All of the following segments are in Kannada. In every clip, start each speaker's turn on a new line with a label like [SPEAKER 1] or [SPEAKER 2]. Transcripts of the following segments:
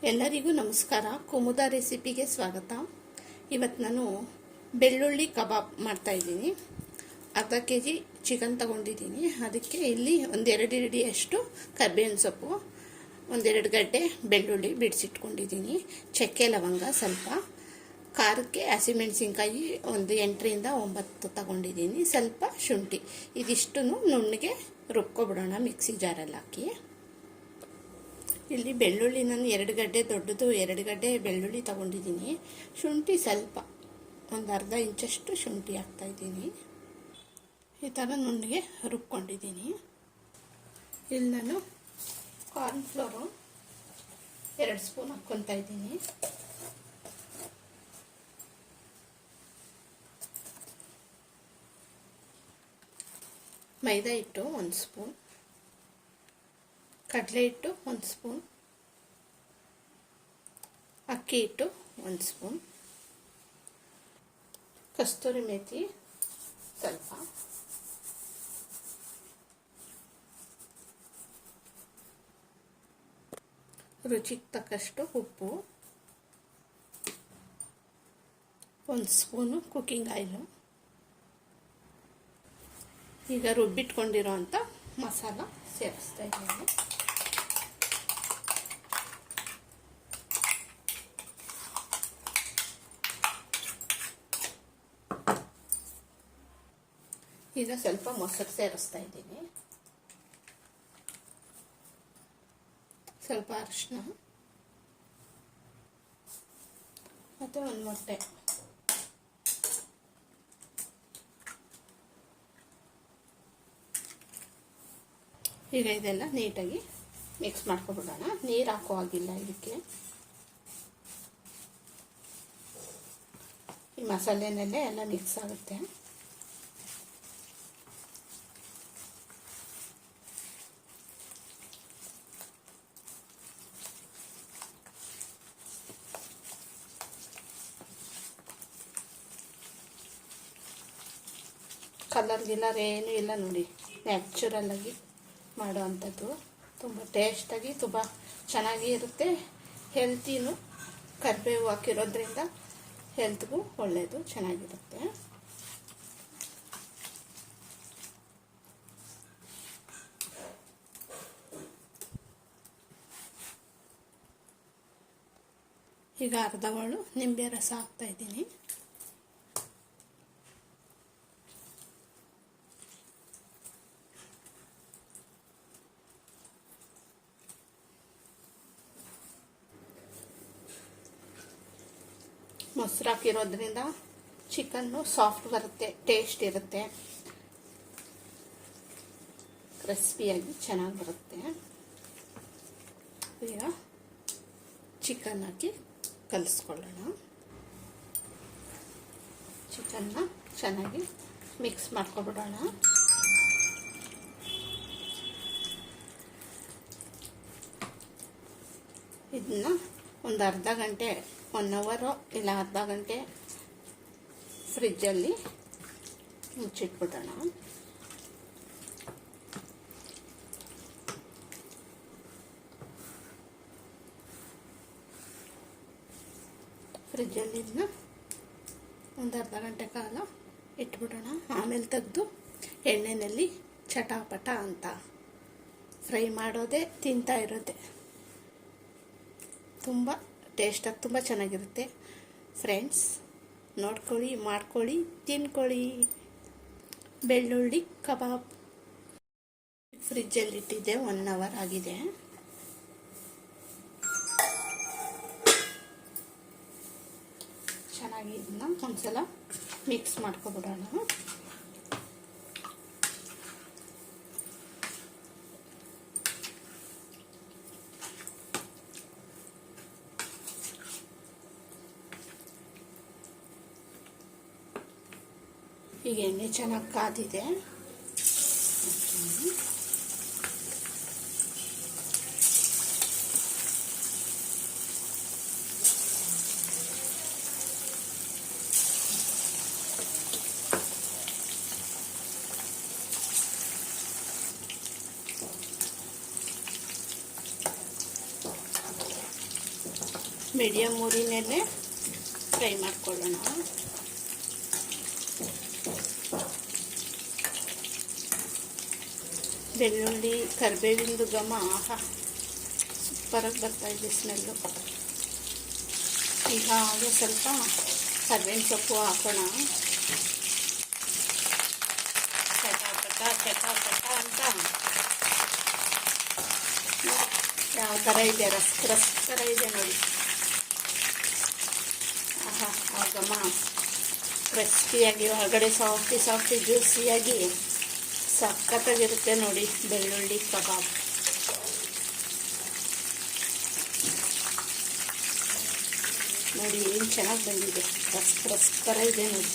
[SPEAKER 1] ಎಲ್ಲರಿಗೂ ನಮಸ್ಕಾರ. ಕುಮುದ ರೆಸಿಪಿಗೆ ಸ್ವಾಗತ. ಇವತ್ತು ನಾನು ಬೆಳ್ಳುಳ್ಳಿ ಕಬಾಬ್ ಮಾಡ್ತಾಯಿದ್ದೀನಿ. ಅರ್ಧ kg ಚಿಕನ್ ತಗೊಂಡಿದ್ದೀನಿ. ಅದಕ್ಕೆ ಇಲ್ಲಿ ಒಂದೆರಡು ಹಿಡಿಯಷ್ಟು ಕರ್ಬೇವಿನ ಸೊಪ್ಪು, ಒಂದೆರಡು ಗಡ್ಡೆ ಬೆಳ್ಳುಳ್ಳಿ ಬಿಡಿಸಿಟ್ಕೊಂಡಿದ್ದೀನಿ, ಚಕ್ಕೆ ಲವಂಗ ಸ್ವಲ್ಪ, ಖಾರಕ್ಕೆ ಹಸಿಮೆಣಸಿನ್ಕಾಯಿ ಒಂದು 8ರಿಂದ 9 ತಗೊಂಡಿದ್ದೀನಿ, ಸ್ವಲ್ಪ ಶುಂಠಿ. ಇದಿಷ್ಟನ್ನು ನುಣ್ಣಗೆ ರುಬ್ಕೊಬಿಡೋಣ ಮಿಕ್ಸಿ ಜಾರಲ್ಲಿ ಹಾಕಿ. ಇಲ್ಲಿ ಬೆಳ್ಳುಳ್ಳಿ ನಾನು 2 ಗಡ್ಡೆ ದೊಡ್ಡದು 2 ಗಡ್ಡೆ ಬೆಳ್ಳುಳ್ಳಿ ತಗೊಂಡಿದ್ದೀನಿ. ಶುಂಠಿ ಸ್ವಲ್ಪ ಒಂದು ಅರ್ಧ ಇಂಚಷ್ಟು ಶುಂಠಿ ಹಾಕ್ತಾಯಿದ್ದೀನಿ. ಈ ಥರ ನುಣ್ಣಗೆ ರುಬ್ಕೊಂಡಿದ್ದೀನಿ. ಇಲ್ಲಿ ನಾನು ಕಾರ್ನ್ಫ್ಲೋರು 2 ಸ್ಪೂನ್ ಹಾಕ್ಕೊತಾ ಇದ್ದೀನಿ. ಮೈದಾ ಹಿಟ್ಟು 1 ಸ್ಪೂನ್, ಕಡಲೆ ಹಿಟ್ಟು 1 ಸ್ಪೂನ್, ಅಕ್ಕಿ ಹಿಟ್ಟು 1 ಸ್ಪೂನ್, ಕಸ್ತೂರಿ ಮೇಥಿ ಸ್ವಲ್ಪ, ರುಚಿಗೆ ತಕ್ಕಷ್ಟು ಉಪ್ಪು, 1 ಸ್ಪೂನು ಕುಕ್ಕಿಂಗ್ ಆಯಿಲು. ಈಗ ರುಬ್ಬಿಟ್ಕೊಂಡಿರೋ ಅಂಥ ಮಸಾಲ ಸೇರಿಸ್ತಾ ಇದ್ದೀನಿ. ಈಗ ಸ್ವಲ್ಪ ಮೊಸರು ಸೇರಿಸ್ತಾ ಇದ್ದೀನಿ, ಸ್ವಲ್ಪ ಅರಿಶಿನ ಮತ್ತು 1 ಮೊಟ್ಟೆ. ಈಗ ಇದೆಲ್ಲ ನೀಟಾಗಿ ಮಿಕ್ಸ್ ಮಾಡ್ಕೊಬಿಡೋಣ. ನೀರು ಹಾಕೋ ಹಾಗಿಲ್ಲ ಇದಕ್ಕೆ. ಈ ಮಸಾಲೆನಲ್ಲೇ ಎಲ್ಲ ಮಿಕ್ಸ್ ಆಗುತ್ತೆ. ಕಲರ್ ಗಿಲ್ಲರ್ ಏನೂ ಇಲ್ಲ ನೋಡಿ, ನ್ಯಾಚುರಲ್ಲಾಗಿ ಮಾಡೋ ಅಂಥದ್ದು. ತುಂಬ ಟೇಸ್ಟಾಗಿ ತುಂಬ ಚೆನ್ನಾಗಿ ಇರುತ್ತೆ. ಹೆಲ್ತಿನೂ ಕರಿಬೇವು ಹಾಕಿರೋದ್ರಿಂದ ಹೆಲ್ತ್ಗೂ ಒಳ್ಳೆಯದು, ಚೆನ್ನಾಗಿರುತ್ತೆ. ಈಗ ಅರ್ಧ ಬಾಳು ನಿಂಬೆ ರಸ ಹಾಕ್ತಾಯಿದ್ದೀನಿ. ಮೊಸರು ಹಾಕಿರೋದ್ರಿಂದ ಚಿಕನ್ನು ಸಾಫ್ಟ್ ಬರುತ್ತೆ, ಟೇಸ್ಟ್ ಇರುತ್ತೆ, ಕ್ರಿಸ್ಪಿಯಾಗಿ ಚೆನ್ನಾಗಿ ಬರುತ್ತೆ. ಈಗ ಚಿಕನ್ ಹಾಕಿ ಕಲಿಸ್ಕೊಳ್ಳೋಣ. ಚಿಕನ್ನ ಚೆನ್ನಾಗಿ ಮಿಕ್ಸ್ ಮಾಡ್ಕೊಬಿಡೋಣ. ಇದನ್ನ ಒಂದು ಅರ್ಧ ಗಂಟೆ 1 ಅವರ್ ಇಲ್ಲ ಅರ್ಧ ಗಂಟೆ ಫ್ರಿಜ್ಜಲ್ಲಿ ಮುಚ್ಚಿಟ್ಬಿಡೋಣ. ಫ್ರಿಜ್ಜಲ್ಲಿ ಇದನ್ನ ಒಂದು ಅರ್ಧ ಗಂಟೆ ಕಾಲ ಇಟ್ಬಿಡೋಣ. ಆಮೇಲೆ ತೆಗೆದು ಎಣ್ಣೆಯಲ್ಲಿ ಚಟಾಪಟ ಅಂತ ಫ್ರೈ ಮಾಡೋದೇ, ತಿಂತಾ ಇರೋದೆ. ತುಂಬ ಟೇಸ್ಟಾಗಿ ತುಂಬ ಚೆನ್ನಾಗಿರುತ್ತೆ. ಫ್ರೆಂಡ್ಸ್, ನೋಡ್ಕೊಳ್ಳಿ, ಮಾಡ್ಕೊಳ್ಳಿ, ತಿನ್ಕೊಳ್ಳಿ. ಬೆಳ್ಳುಳ್ಳಿ ಕಬಾಬ್ ಫ್ರಿಜ್ಜಲ್ಲಿಟ್ಟಿದ್ದೆ, 1 ಅವರ್ ಆಗಿದೆ. ಚೆನ್ನಾಗಿ ಇದನ್ನ ಒಂದ್ಸಲ ಮಿಕ್ಸ್ ಮಾಡ್ಕೊಬಿಡೋಣ. ಈಗ ಎಣ್ಣೆ ಚೆನ್ನಾಗಿ ಕಾದಿದೆ. ಮೀಡಿಯಮ್ ಊರಿನಲ್ಲೇ ಫ್ರೈ ಮಾಡ್ಕೊಳ್ಳೋಣ. ಬೆಳ್ಳುಳ್ಳಿ ಕರಿಬೇವಿಂದು ಘಮ ಆಹಾ ಸೂಪರಾಗಿ ಬರ್ತಾಯಿದೆ ಸ್ಮೆಲ್ಲು. ಈಗ ಹಾಗೆ ಸ್ವಲ್ಪ ಕರಿಬೇವಿನ ಸೊಪ್ಪು ಹಾಕೋಣ. ಚಟ ಅಂತ ಯಾವ ಥರ ಇದೆ, ರಸ್ ಥರ ಇದೆ ನೋಡಿ. ಆಹಾ ಆ ಘಮ ಕ್ರಿಸ್ಪಿಯಾಗಿ ಹೊರಗಡೆ ಸಾಫ್ಟಿ ಜ್ಯೂಸಿಯಾಗಿ ಸಖತ್ತಾಗಿರುತ್ತೆ ನೋಡಿ ಬೆಳ್ಳುಳ್ಳಿ ಕಬಾಬ್. ನೋಡಿ ಏನು ಚೆನ್ನಾಗಿ ಬಂದಿದೆ, ರಸ್ ಥರ ಇದೆ ನೋಡಿ.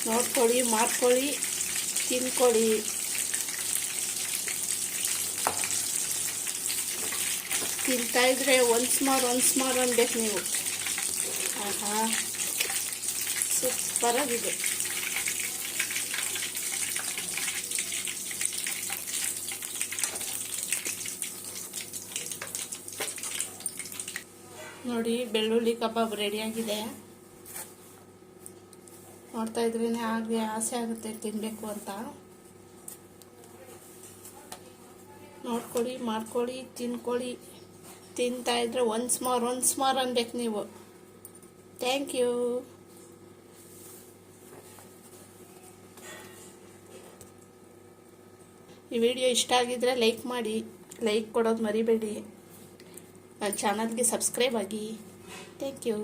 [SPEAKER 1] ನೋಡ್ಕೊಳ್ಳಿ, ಮಾಡ್ಕೊಳ್ಳಿ, ತಿನ್ಕೊಳ್ಳಿ. ತಿಂತಾಯಿದ್ರೆ ಒನ್ಸ್ ಮಾರ್ ಅನ್ಬೇಕು ನೀವು. ಆಹಾ ಸೂಪರಾಗಿದೆ. ನೋಡಿ ಬೆಳ್ಳುಳ್ಳಿ ಕಬಾಬ್ ರೆಡಿಯಾಗಿದೆ. ನೋಡ್ತಾ ಇದ್ರೇ ಆಗಲಿ ಆಸೆ ಆಗುತ್ತೆ ತಿನ್ನಬೇಕು ಅಂತ. ನೋಡ್ಕೊಳ್ಳಿ, ಮಾಡ್ಕೊಳ್ಳಿ, ತಿನ್ಕೊಳ್ಳಿ. ತಿಂತಾಯಿದ್ರೆ ಒನ್ಸ್ ಮಾರ್ ಅನ್ಬೇಕು ನೀವು. Thank you. ಈ ವಿಡಿಯೋ ಇಷ್ಟ ಆಗಿದ್ರೆ ಲೈಕ್ ಮಾಡಿ, ಲೈಕ್ ಕೊಡೋದು ಮರಿಬೇಡಿ. ನನ್ನ ಚಾನಲ್ಗೆ ಸಬ್ಸ್ಕ್ರೈಬ್ ಆಗಿ. Thank you.